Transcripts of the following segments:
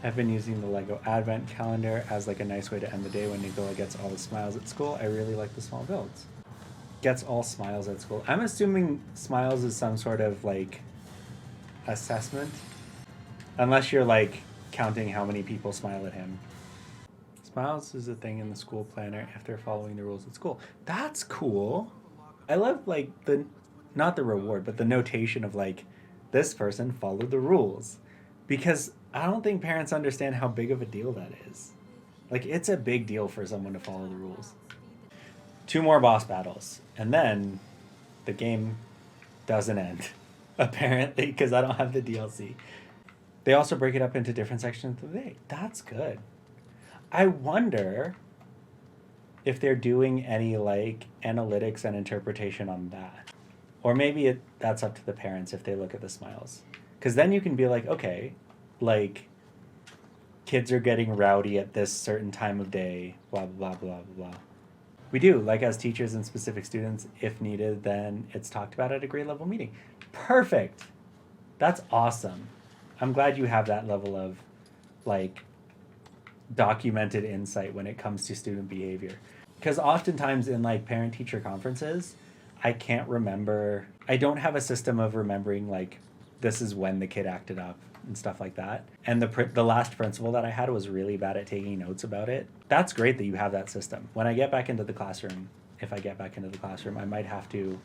I've been using the Lego Advent calendar as like a nice way to end the day when Nicola gets all the smiles at school. I really like the small builds. Gets all smiles at school. I'm assuming smiles is some sort of like assessment, unless you're like counting how many people smile at him. Smiles is a thing in the school planner if they're following the rules at school. That's cool. I love like the not the reward, but the notation of like this person followed the rules. Because I don't think parents understand how big of a deal that is. Like it's a big deal for someone to follow the rules. Two more boss battles, and then the game doesn't end. Apparently, because I don't have the DLC. They also break it up into different sections of the day. That's good. I wonder if they're doing any like analytics and interpretation on that. Or maybe that's up to the parents if they look at the smiles. Because then you can be like, okay, like kids are getting rowdy at this certain time of day, blah, blah, blah, blah, blah. We do, like as teachers and specific students, if needed, then it's talked about at a grade level meeting. Perfect. That's awesome. I'm glad you have that level of like documented insight when it comes to student behavior. Because oftentimes in like parent teacher conferences, I can't remember, I don't have a system of remembering like this is when the kid acted up and stuff like that. And the last principal that I had was really bad at taking notes about it. That's great that you have that system. When I get back into the classroom, if I get back into the classroom, I might have to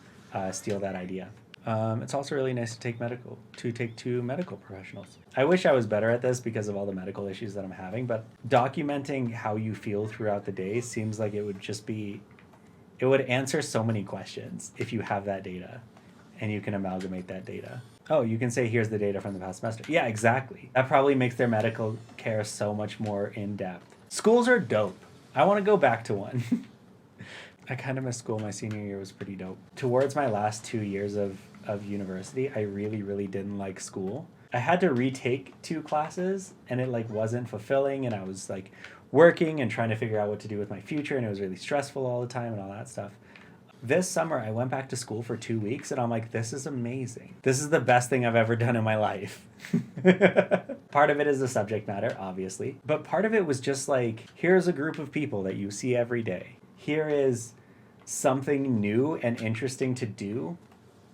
steal that idea. It's also really nice to take two medical professionals. I wish I was better at this because of all the medical issues that I'm having, but documenting how you feel throughout the day seems like it would answer so many questions if you have that data and you can amalgamate that data. Oh, you can say, here's the data from the past semester. Yeah, exactly. That probably makes their medical care so much more in depth. Schools are dope. I want to go back to one. I kind of miss school. My senior year was pretty dope. Towards my last 2 years of university, I really, really didn't like school. I had to retake 2 classes and it like wasn't fulfilling, and I was like working and trying to figure out what to do with my future, and it was really stressful all the time and all that stuff. This summer I went back to school for 2 weeks and I'm like, this is amazing. This is the best thing I've ever done in my life. Part of it is the subject matter, obviously, but part of it was just like, here's a group of people that you see every day. Here is something new and interesting to do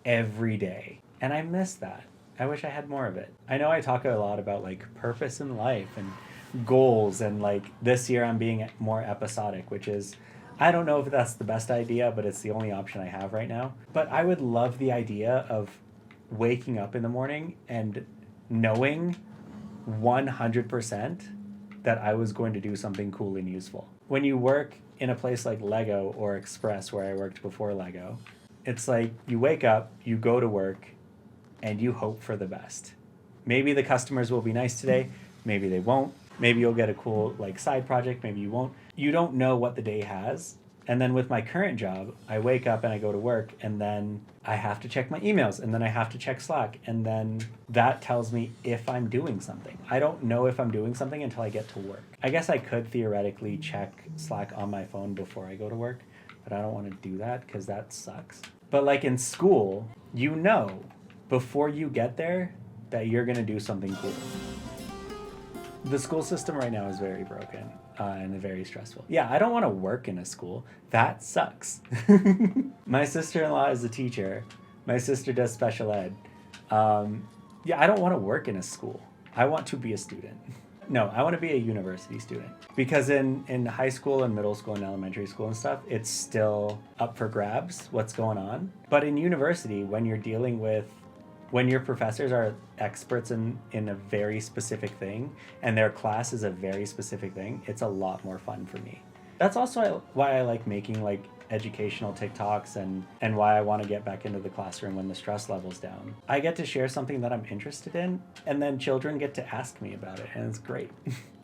every day. And I miss that. I wish I had more of it. I know I talk a lot about like purpose in life and goals, and like this year I'm being more episodic, which is, I don't know if that's the best idea, but it's the only option I have right now. But I would love the idea of waking up in the morning and knowing 100% that I was going to do something cool and useful. When you work in a place like Lego or Express, where I worked before Lego, it's like you wake up, you go to work, and you hope for the best. Maybe the customers will be nice today, maybe they won't. Maybe you'll get a cool like side project, maybe you won't. You don't know what the day has. And then with my current job, I wake up and I go to work, and then I have to check my emails, and then I have to check Slack, and then that tells me if I'm doing something. I don't know if I'm doing something until I get to work. I guess I could theoretically check Slack on my phone before I go to work, but I don't want to do that because that sucks. But like in school, you know before you get there that you're going to do something cool. The school system right now is very broken and very stressful. Yeah, I don't want to work in a school. That sucks. My sister-in-law is a teacher. My sister does special ed. Yeah, I don't want to work in a school. I want to be a student. No, I want to be a university student. Because in high school and middle school and elementary school and stuff, it's still up for grabs what's going on. But in university, when your professors are experts in a very specific thing and their class is a very specific thing, it's a lot more fun for me. That's also why I like making like educational TikToks and why I want to get back into the classroom when the stress level's down. I get to share something that I'm interested in, and then children get to ask me about it, and it's great.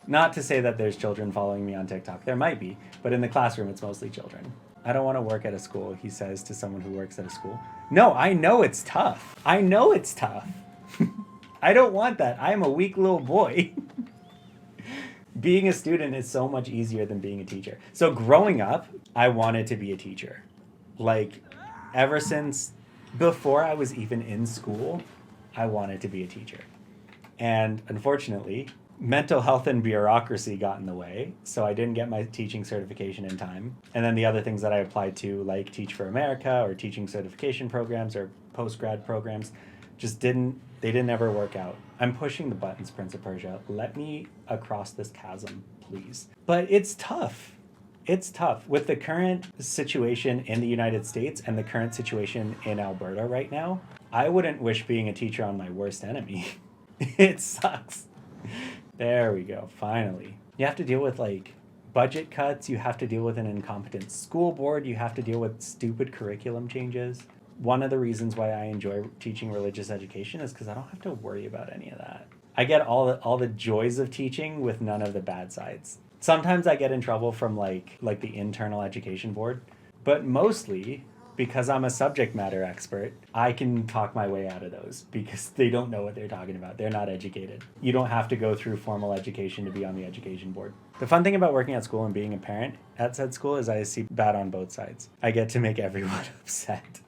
Not to say that there's children following me on TikTok. There might be, but in the classroom it's mostly children. I don't want to work at a school, he says to someone who works at a school. No, I know it's tough. I know it's tough. I don't want that. I'm a weak little boy. Being a student is so much easier than being a teacher. So growing up, I wanted to be a teacher. Like, ever since before I was even in school, I wanted to be a teacher. And unfortunately, mental health and bureaucracy got in the way, so I didn't get my teaching certification in time. And then the other things that I applied to, like Teach for America or teaching certification programs or post-grad programs, they didn't ever work out. I'm pushing the buttons, Prince of Persia. Let me across this chasm, please. But it's tough. It's tough. With the current situation in the United States and the current situation in Alberta right now, I wouldn't wish being a teacher on my worst enemy. It sucks. There we go, finally. You have to deal with like budget cuts, you have to deal with an incompetent school board, you have to deal with stupid curriculum changes. One of the reasons why I enjoy teaching religious education is because I don't have to worry about any of that. I get all the joys of teaching with none of the bad sides. Sometimes I get in trouble from like the internal education board, but mostly because I'm a subject matter expert, I can talk my way out of those because they don't know what they're talking about. They're not educated. You don't have to go through formal education to be on the education board. The fun thing about working at school and being a parent at said school is I see bad on both sides. I get to make everyone upset.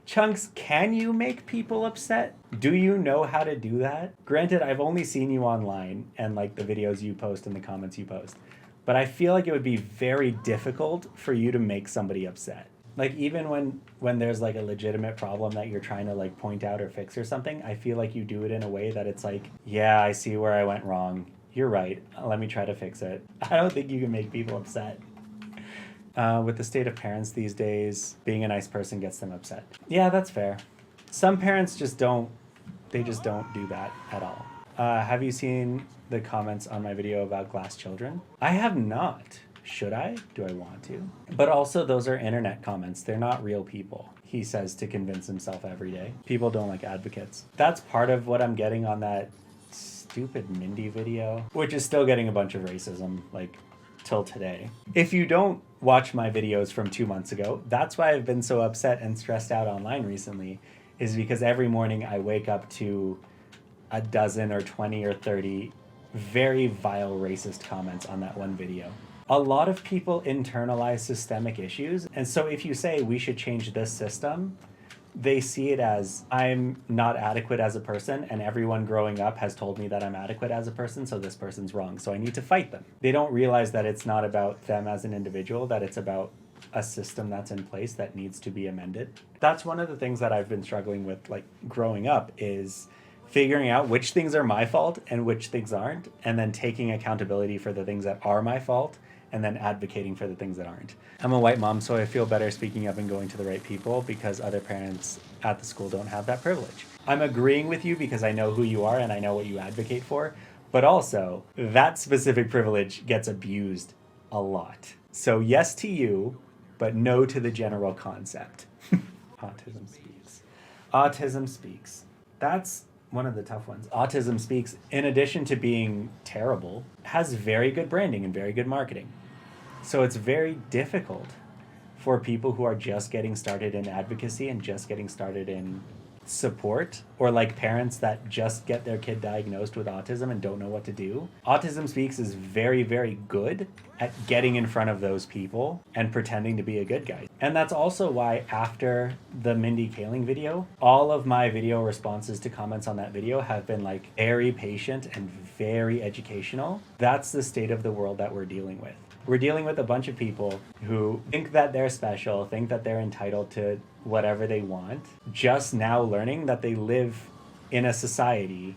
Chunks, can you make people upset? Do you know how to do that? Granted, I've only seen you online and like the videos you post and the comments you post, but I feel like it would be very difficult for you to make somebody upset. Like even when there's like a legitimate problem that you're trying to like point out or fix or something, I feel like you do it in a way that it's like, yeah, I see where I went wrong. You're right. Let me try to fix it. I don't think you can make people upset. With the state of parents these days, being a nice person gets them upset. Yeah, that's fair. Some parents just don't do that at all. Have you seen the comments on my video about glass children? I have not. Should I? Do I want to? But also those are internet comments. They're not real people, he says to convince himself every day. People don't like advocates. That's part of what I'm getting on that stupid Mindy video, which is still getting a bunch of racism, like, till today. If you don't watch my videos from 2 months ago, that's why I've been so upset and stressed out online recently, is because every morning I wake up to a dozen or 20 or 30 very vile racist comments on that one video. A lot of people internalize systemic issues, and so if you say we should change this system, they see it as I'm not adequate as a person, and everyone growing up has told me that I'm adequate as a person, so this person's wrong, so I need to fight them. They don't realize that it's not about them as an individual, that it's about a system that's in place that needs to be amended. That's one of the things that I've been struggling with, like, growing up, is figuring out which things are my fault and which things aren't, and then taking accountability for the things that are my fault, and then advocating for the things that aren't. I'm a white mom, so I feel better speaking up and going to the right people because other parents at the school don't have that privilege. I'm agreeing with you because I know who you are and I know what you advocate for, but also that specific privilege gets abused a lot. So yes to you, but no to the general concept. Autism Speaks. Autism Speaks. That's one of the tough ones. Autism Speaks, in addition to being terrible, has very good branding and very good marketing. So it's very difficult for people who are just getting started in advocacy and just getting started in support, or like parents that just get their kid diagnosed with autism and don't know what to do. Autism Speaks is very, very good at getting in front of those people and pretending to be a good guy. And that's also why after the Mindy Kaling video, all of my video responses to comments on that video have been like very patient and very educational. That's the state of the world that we're dealing with. We're dealing with a bunch of people who think that they're special, think that they're entitled to whatever they want, just now learning that they live in a society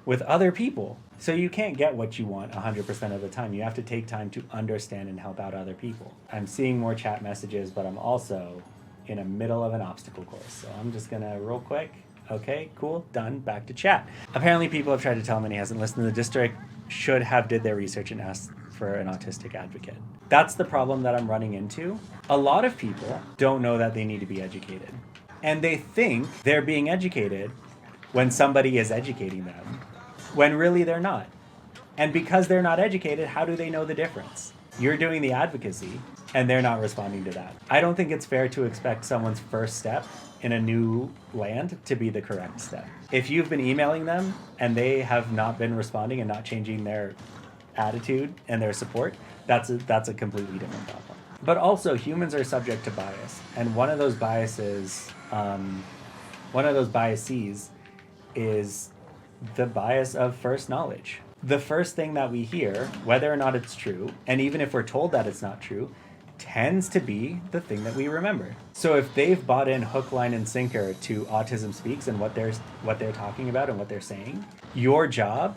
with other people. So you can't get what you want 100% of the time. You have to take time to understand and help out other people. I'm seeing more chat messages, but I'm also in the middle of an obstacle course. So I'm just gonna real quick. Okay, cool, done, back to chat. Apparently people have tried to tell him and he hasn't listened. The district should have did their research and asked for an autistic advocate. That's the problem that I'm running into. A lot of people don't know that they need to be educated. And they think they're being educated when somebody is educating them, when really they're not. And because they're not educated, how do they know the difference? You're doing the advocacy and they're not responding to that. I don't think it's fair to expect someone's first step in a new land to be the correct step. If you've been emailing them and they have not been responding and not changing their attitude and their support, that's a completely different problem. But also humans are subject to bias, and one of those biases is the bias of first knowledge. The first thing that we hear, whether or not it's true, and even if we're told that it's not true, tends to be the thing that we remember. So if they've bought in hook, line, and sinker to Autism Speaks and what they're talking about and what they're saying, your job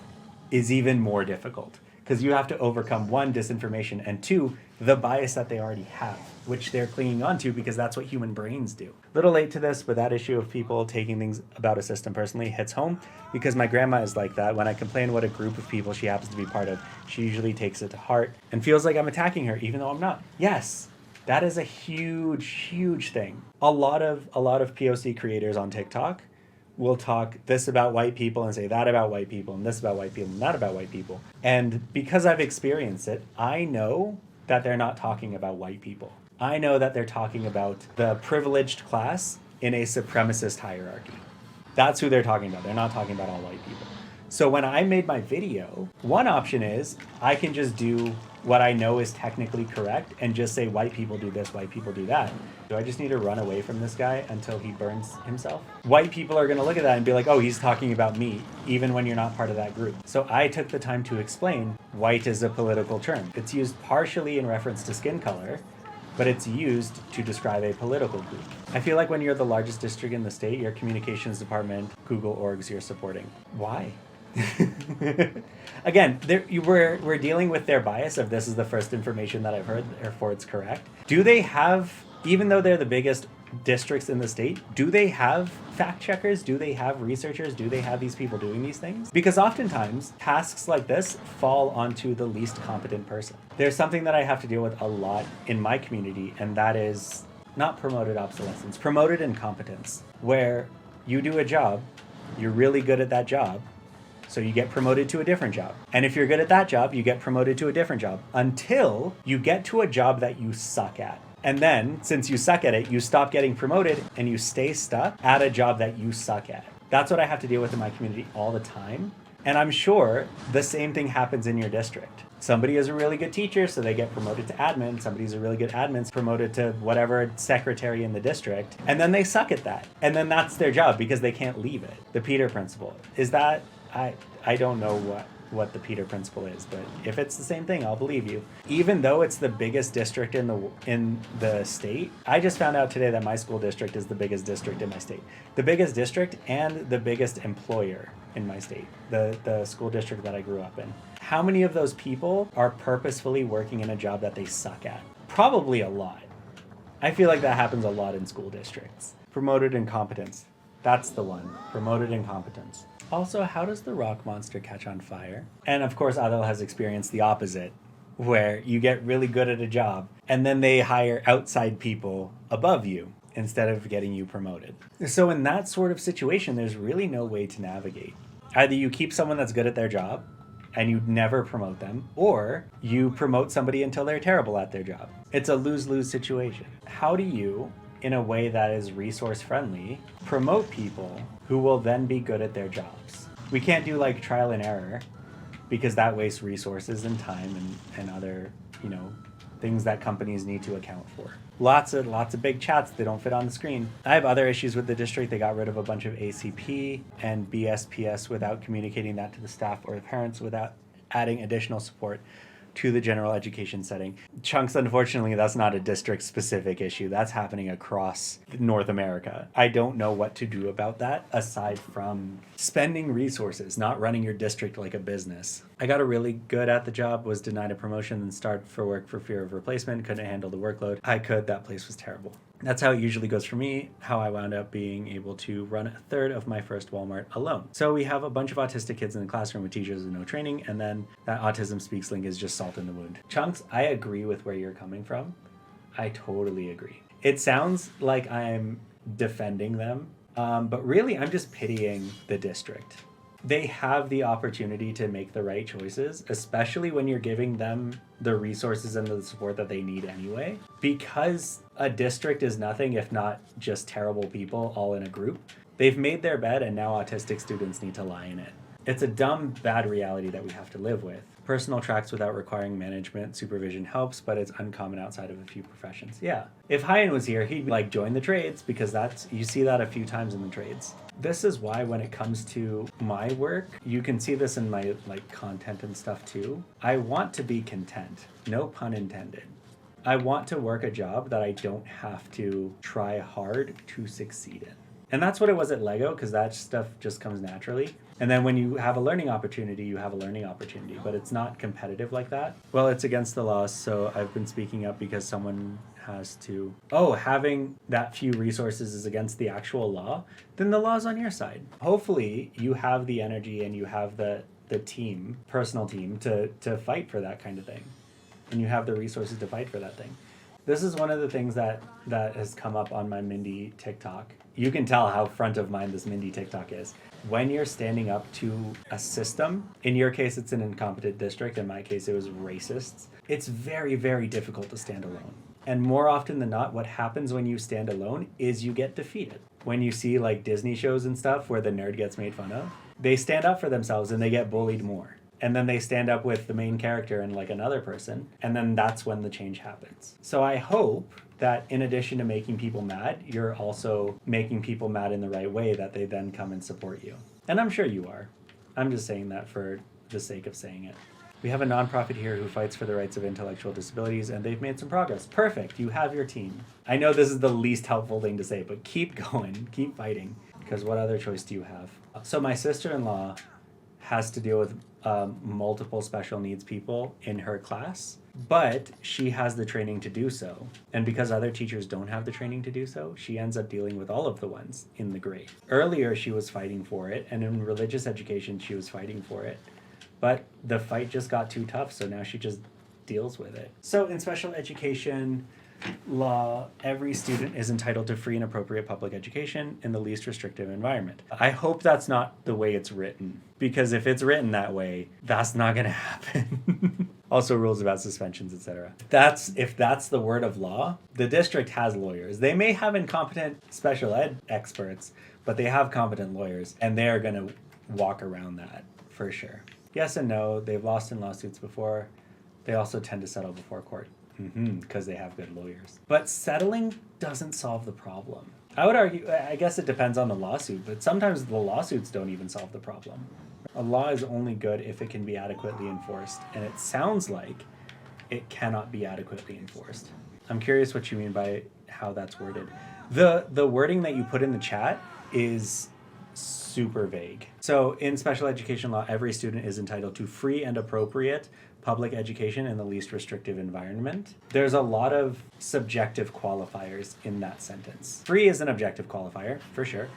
is even more difficult because you have to overcome one, disinformation, and two, the bias that they already have, which they're clinging onto because that's what human brains do. Little late to this, but that issue of people taking things about a system personally hits home because my grandma is like that. When I complain what a group of people she happens to be part of, she usually takes it to heart and feels like I'm attacking her, even though I'm not. Yes, that is a huge, huge thing. A lot of POC creators on TikTok will talk this about white people and say that about white people and this about white people and that about white people. And because I've experienced it, I know that they're not talking about white people. I know that they're talking about the privileged class in a supremacist hierarchy. That's who they're talking about. They're not talking about all white people. So when I made my video, one option is I can just do what I know is technically correct and just say white people do this, white people do that. Do I just need to run away from this guy until he burns himself? White people are going to look at that and be like, oh, he's talking about me, even when you're not part of that group. So I took the time to explain white is a political term. It's used partially in reference to skin color, but it's used to describe a political group. I feel like when you're the largest district in the state, your communications department, Google orgs you're supporting. Why? Again, we're dealing with their bias of this is the first information that I've heard, therefore it's correct. Do they have, even though they're the biggest districts in the state, do they have fact checkers? Do they have researchers? Do they have these people doing these things? Because oftentimes tasks like this fall onto the least competent person. There's something that I have to deal with a lot in my community, and that is not promoted obsolescence, promoted incompetence, where you do a job, you're really good at that job, so you get promoted to a different job. And if you're good at that job, you get promoted to a different job until you get to a job that you suck at. And then, since you suck at it, you stop getting promoted and you stay stuck at a job that you suck at. That's what I have to deal with in my community all the time. And I'm sure the same thing happens in your district. Somebody is a really good teacher, so they get promoted to admin. Somebody's a really good admin, promoted to whatever secretary in the district. And then they suck at that. And then that's their job because they can't leave it. The Peter Principle. Is that... I don't know what the Peter Principle is, but if it's the same thing, I'll believe you. Even though it's the biggest district in the state, I just found out today that my school district is the biggest district in my state. The biggest district and the biggest employer in my state, the school district that I grew up in. How many of those people are purposefully working in a job that they suck at? Probably a lot. I feel like that happens a lot in school districts. Promoted incompetence. That's the one. Promoted incompetence. Also, how does the rock monster catch on fire? And of course, Adel has experienced the opposite, where you get really good at a job and then they hire outside people above you instead of getting you promoted. So in that sort of situation, there's really no way to navigate. Either you keep someone that's good at their job and you never promote them, or you promote somebody until they're terrible at their job. It's a lose-lose situation. How do you, in a way that is resource friendly, promote people who will then be good at their jobs? We can't do like trial and error because that wastes resources and time and other, things that companies need to account for. Lots of big chats, they don't fit on the screen. I have other issues with the district. They got rid of a bunch of ACP and BSPS without communicating that to the staff or the parents, without adding additional support to the general education setting. Chunks, unfortunately, that's not a district-specific issue. That's happening across North America. I don't know what to do about that, aside from spending resources, not running your district like a business. I got a really good at the job, was denied a promotion, and started for work for fear of replacement, couldn't handle the workload. That place was terrible. That's how it usually goes for me, how I wound up being able to run a third of my first Walmart alone. So we have a bunch of autistic kids in the classroom with teachers with no training, and then that Autism Speaks link is just salt in the wound. Chunks, I agree with where you're coming from. I totally agree. It sounds like I'm defending them, but really I'm just pitying the district. They have the opportunity to make the right choices, especially when you're giving them the resources and the support that they need anyway. Because a district is nothing if not just terrible people all in a group. They've made their bed and now autistic students need to lie in it. It's a dumb, bad reality that we have to live with. Personal tracks without requiring management supervision helps, but it's uncommon outside of a few professions. Yeah. If Hyan was here, he'd like join the trades, because that's, you see that a few times in the trades. This is why when it comes to my work, you can see this in my like content and stuff too. I want to be content. No pun intended. I want to work a job that I don't have to try hard to succeed in. And that's what it was at Lego, because that stuff just comes naturally. And then when you have a learning opportunity, you have a learning opportunity, but it's not competitive like that. Well, it's against the laws, so I've been speaking up because someone has to. Oh, having that few resources is against the actual law, then the law's on your side. Hopefully you have the energy and you have the team, personal team, to fight for that kind of thing. And you have the resources to fight for that thing. This is one of the things that has come up on my Mindy TikTok. You can tell how front of mind this Mindy TikTok is. When you're standing up to a system, in your case it's an incompetent district, in my case it was racists, it's very, very difficult to stand alone. And more often than not, what happens when you stand alone is you get defeated. When you see like Disney shows and stuff where the nerd gets made fun of, they stand up for themselves and they get bullied more. And then they stand up with the main character and like another person, and then that's when the change happens. So I hope that in addition to making people mad, you're also making people mad in the right way, that they then come and support you. And I'm sure you are. I'm just saying that for the sake of saying it. We have a nonprofit here who fights for the rights of intellectual disabilities, and they've made some progress. Perfect, you have your team. I know this is the least helpful thing to say, but keep going, keep fighting, because what other choice do you have? So my sister-in-law has to deal with multiple special needs people in her class, but she has the training to do so. And because other teachers don't have the training to do so, she ends up dealing with all of the ones in the grade. Earlier, she was fighting for it, and in religious education, she was fighting for it. But the fight just got too tough, so now she just deals with it. So in special education law, every student is entitled to free and appropriate public education in the least restrictive environment. I hope that's not the way it's written, because if it's written that way, that's not going to happen. Also rules about suspensions, etc. If that's the word of law, the district has lawyers. They may have incompetent special ed experts, but they have competent lawyers, and they're going to walk around that for sure. Yes and no, they've lost in lawsuits before. They also tend to settle before court. Because they have good lawyers. But settling doesn't solve the problem. I would argue, I guess it depends on the lawsuit, but sometimes the lawsuits don't even solve the problem. A law is only good if it can be adequately enforced, and it sounds like it cannot be adequately enforced. I'm curious what you mean by how that's worded. The wording that you put in the chat is super vague. So in special education law, every student is entitled to free and appropriate public education in the least restrictive environment. There's a lot of subjective qualifiers in that sentence. Free is an objective qualifier, for sure.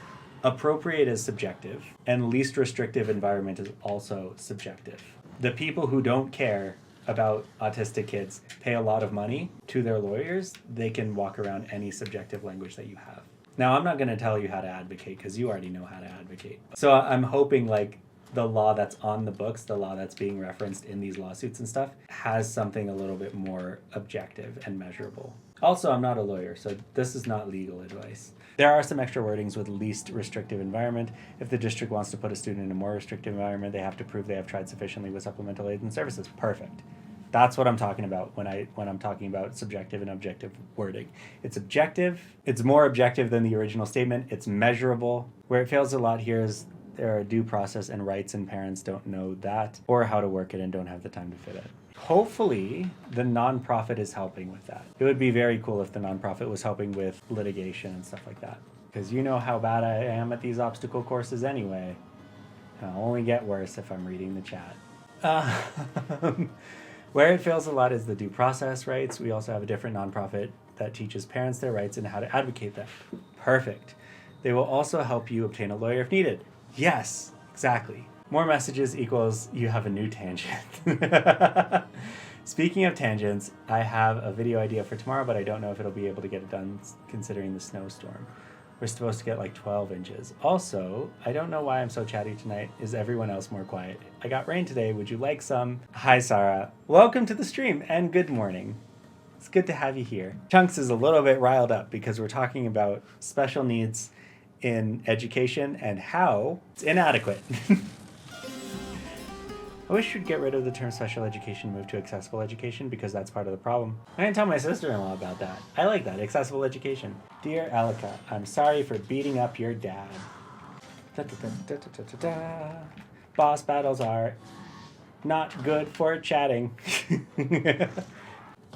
Appropriate is subjective, and least restrictive environment is also subjective. The people who don't care about autistic kids pay a lot of money to their lawyers. They can walk around any subjective language that you have. Now, I'm not going to tell you how to advocate, because you already know how to advocate. So I'm hoping like the law that's on the books, the law that's being referenced in these lawsuits and stuff, has something a little bit more objective and measurable. Also, I'm not a lawyer, so this is not legal advice. There are some extra wordings with least restrictive environment. If the district wants to put a student in a more restrictive environment, they have to prove they have tried sufficiently with supplemental aids and services. Perfect. That's what I'm talking about when I'm talking about subjective and objective wording. It's objective. It's more objective than the original statement. It's measurable. Where it fails a lot here is there are due process and rights, and parents don't know that or how to work it and don't have the time to fit it. Hopefully, the nonprofit is helping with that. It would be very cool if the nonprofit was helping with litigation and stuff like that. Because you know how bad I am at these obstacle courses anyway. I'll only get worse if I'm reading the chat. Where it fails a lot is the due process rights. We also have a different nonprofit that teaches parents their rights and how to advocate them. Perfect. They will also help you obtain a lawyer if needed. Yes, exactly. More messages equals you have a new tangent. Speaking of tangents, I have a video idea for tomorrow, but I don't know if it'll be able to get it done considering the snowstorm. We're supposed to get like 12 inches. Also, I don't know why I'm so chatty tonight. Is everyone else more quiet? I got rain today. Would you like some? Hi, Sarah. Welcome to the stream and good morning. It's good to have you here. Chunks is a little bit riled up because we're talking about special needs in education and how it's inadequate. I wish we'd get rid of the term special education and move to accessible education because that's part of the problem. I didn't tell my sister-in-law about that. I like that, accessible education. Dear Alika, I'm sorry for beating up your dad. Da, da, da, da, da, da, da. Boss battles are not good for chatting.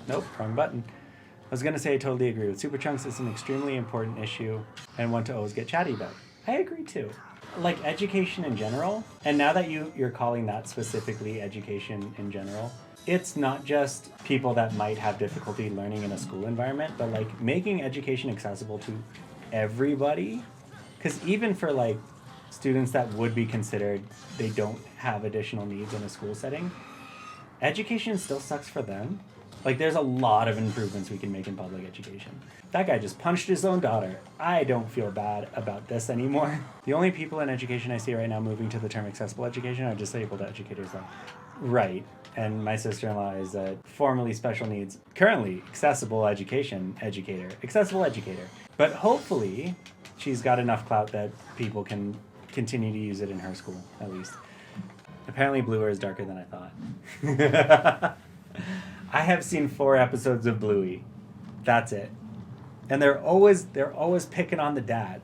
Nope, wrong button. I was gonna say I totally agree with Super Chunks. It's an extremely important issue and one to always get chatty about. I agree too. Like education in general, and now that you're calling that specifically education in general, it's not just people that might have difficulty learning in a school environment, but like making education accessible to everybody. Because even for like students that would be considered they don't have additional needs in a school setting, education still sucks for them. Like there's a lot of improvements we can make in public education. That guy just punched his own daughter. I don't feel bad about this anymore. The only people in education I see right now moving to the term accessible education are disabled educators though. Right. And my sister-in-law is a formerly special needs, currently accessible education educator. Accessible educator. But hopefully she's got enough clout that people can continue to use it in her school, at least. Apparently Bluer is darker than I thought. I have seen 4 episodes of Bluey. That's it. And they're always picking on the dad.